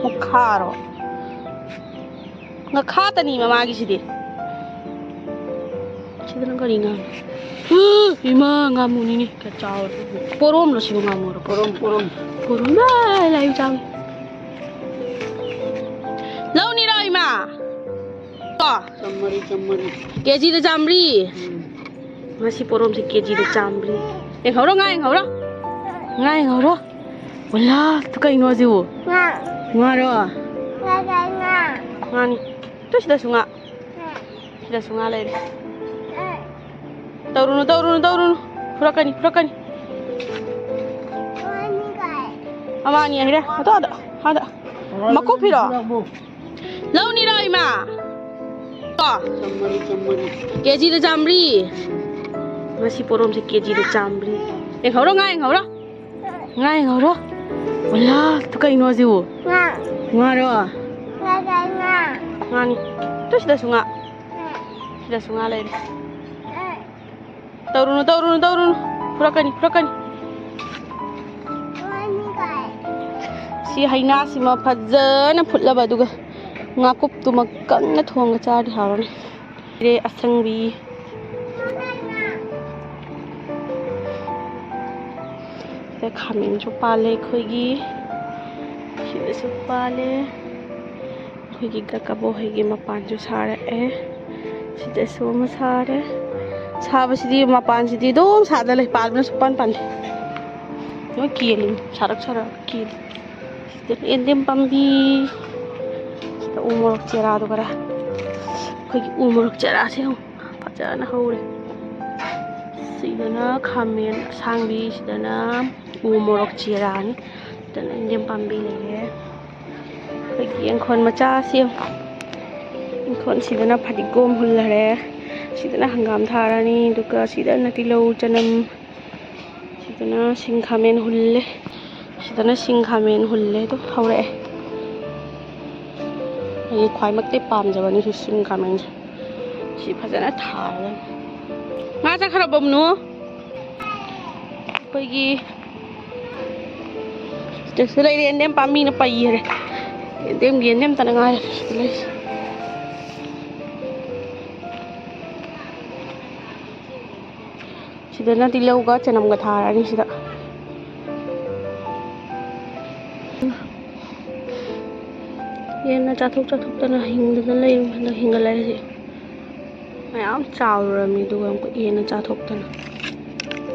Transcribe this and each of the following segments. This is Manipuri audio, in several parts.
ꯃꯈꯥꯔꯣ ꯉꯈꯥꯇꯅꯤ ꯃꯃꯥꯒꯤꯁꯤꯗꯤ ꯁꯤꯗꯅ ꯀꯔꯤ ꯉꯥꯅꯣ 이마 ngamunini kacau porom lo sih ngamur porom lah jam lau ni rai ma to chamari keji de jamri masih porom si keji de jamri yang horo ngai horo wala tu kai no jiu ngaro ngani tu sudah sunga lai taurunu furakani amani akhirnya ada maku piro lau ni rai ma to keji de jamri masih porom si keji de jamri yang horo ngai horo wala tu kai no jiu ngaro ngani tu sudah sunga lai taurunu furakani si haina si ma fajana phutlaba duga ngakup tu makanna thonga chari hawani re asangbi te khamin chu pale khoigi sida su pale khoigi gakabo hoigi mapan chu sare e sida su ma sare 사버시디 마판시디 도 사달래 빠르면 수판 판데 요 기엘림 사락 기엘 엔뎀 밤비 우모럭 제라도 가라 거기 우모럭 제라세요 파자나 하우래 시드나 카멘 상비 시드나 우모럭 제라니 시드나 엔뎀 밤비네 거기 앵콘 마짜세요 앵콘 시드나 파디곰 훌라래 sidana hangam tharani duka sidana tilau chanam sidana singkhamen hulle to haure ai khwai makte pam jabani su singkhamen si phajana thar ma cha kharabam nu pagi selai endem pami na pai re endem tananga selai sidana tilau ga chanam ga tharani sida yena chathok tana hingda lei handa hingalai si mayam chawrami du am ko yena chathok tana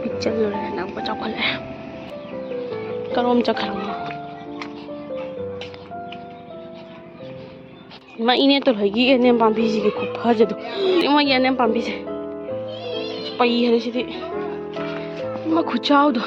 picture lo re na ba chakhale karom chakharama ma ine to hoigi enem pambi ji ke khub phajadu ma enem pambi se pai hari sidi ma khuchau do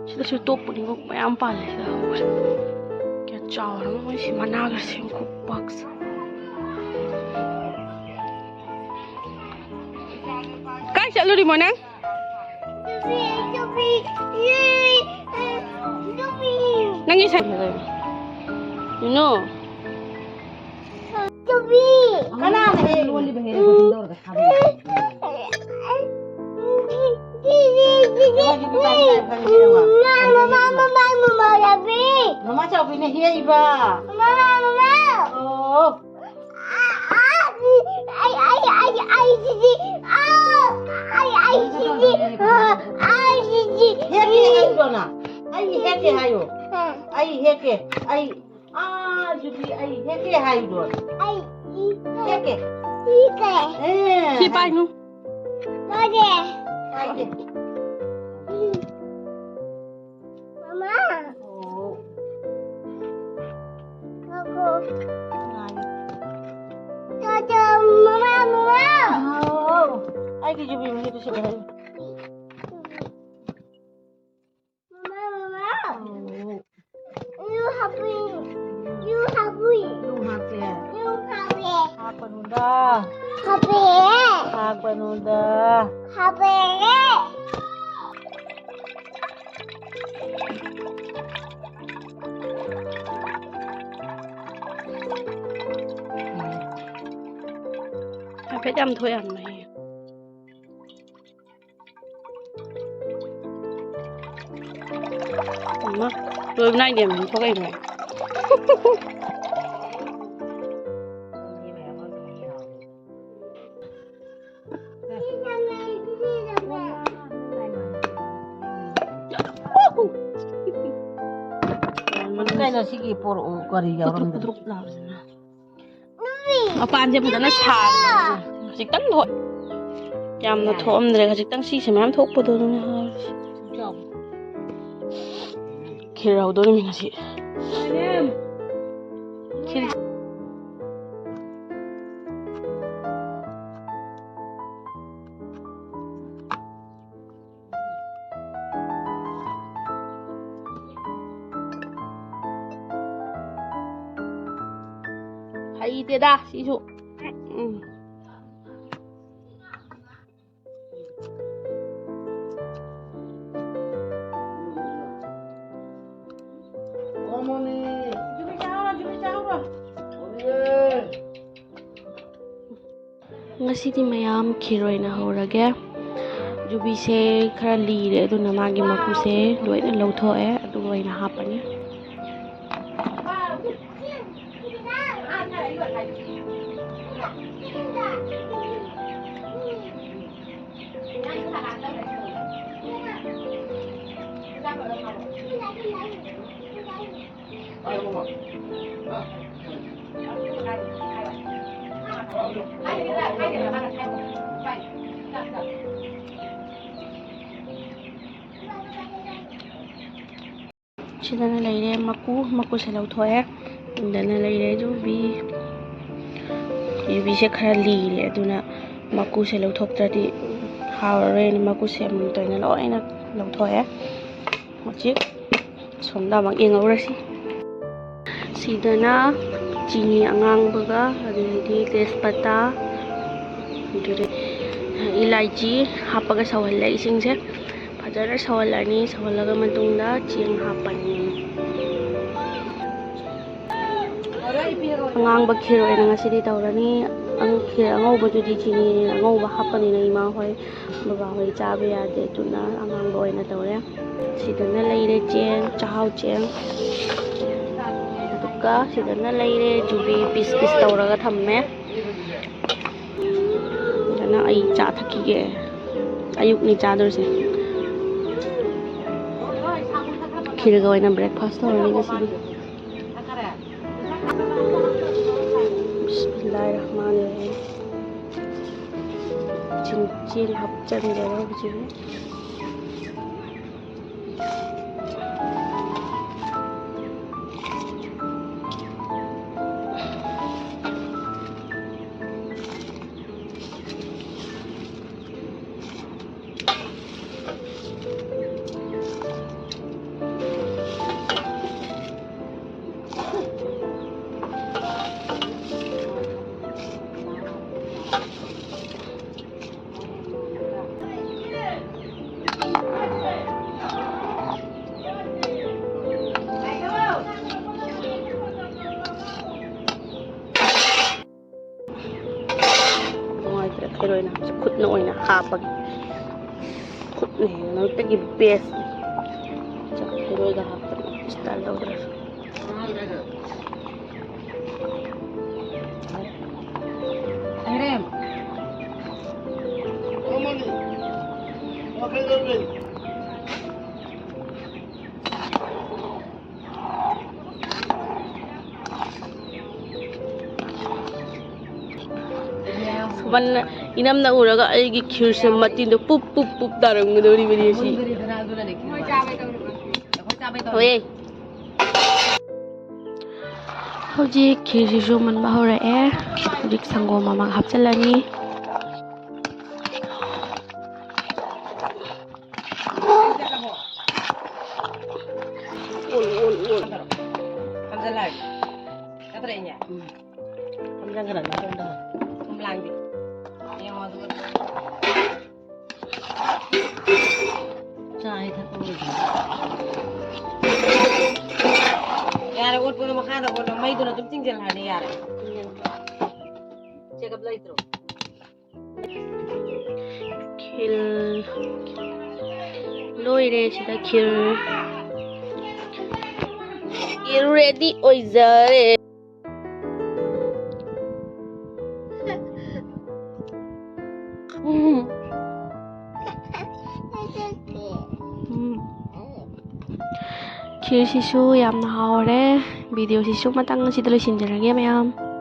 sida su top ni ko mayam pale da kya chaw ma si mana gar sim ko box kai chalu ri monang nangi sa you know kana ne wali behe ko dor ka khabe Mama chào vì này hiền ba. Mama. Oh. Ai cái gì mình itu sudah. Mama. You happy. Apa nunda? Apa nunda? Phải đâm thôi ăn này. Rồi hôm nay điểm có cái này. Kayaknya sih kipur kari orang Kutruk lah. Apaan sih punya nasar? Kasih kan thoi. Yam na thom dre kasih tang si semam thok podo na har. Kirau do mi nasi. Kir hay thế đa sĩ dụ. Ngasidi mayam khiroi na horage jubi se khara lire aduna magi maku se loina lawthoe adu loina hapani Sidana leire maku se lawthoe indana leire jubi se khara lire aduna maku se lawthoktradi hawre ni maku se mun toina loina lawthoe hojik somda mang engorasi sidana chini angang baga adudi tespata adudi ilaichi hapaga sawalla isingse fajara sawallani sawalaga matungda ching hapani angang bakhiro ena ngasidi tawrani ang khir angau judi chini angau ba hapani na ima hoi baba hoi chabe ade tuna angang bo ena tawre sidana leire cheng chahau cheng ka sidana leire jubi pis tawraga thamme dana ai cha thakige ayuk ni cha dorse khirga oina breakfast tawrani ngasidi bismillahirrahmanirrahim chin hapchan jara bujini khiroi na khut na oina hapag khut ne no tagi best cha khiroi ga hapag style dawra Rem omani okay Suban inam na uraga aigi khir se matin do pup darang dori bari si hoye hoji khir si jo man ba hora e dik sango mama hapchalani Kamjalai katrenya kamjangran na tonda kumlang di yang mau tuh cai tak boleh ya ada uat pun makan ada pun mai tuh nanti tinggal hari ya cakap lagi terus khil loi re sida khil ready 어이자래. ꯈꯤꯔꯁꯤꯁꯨ ꯌꯥꯝꯅ ꯍꯥꯎꯔꯦ. ꯚꯤꯗꯤꯑꯣꯁꯤꯁꯨ ꯃꯇꯥꯡ ꯑꯁꯤꯗ ꯂꯣꯏꯁꯤꯟꯖꯔꯒꯦ ꯃꯌꯥꯝ.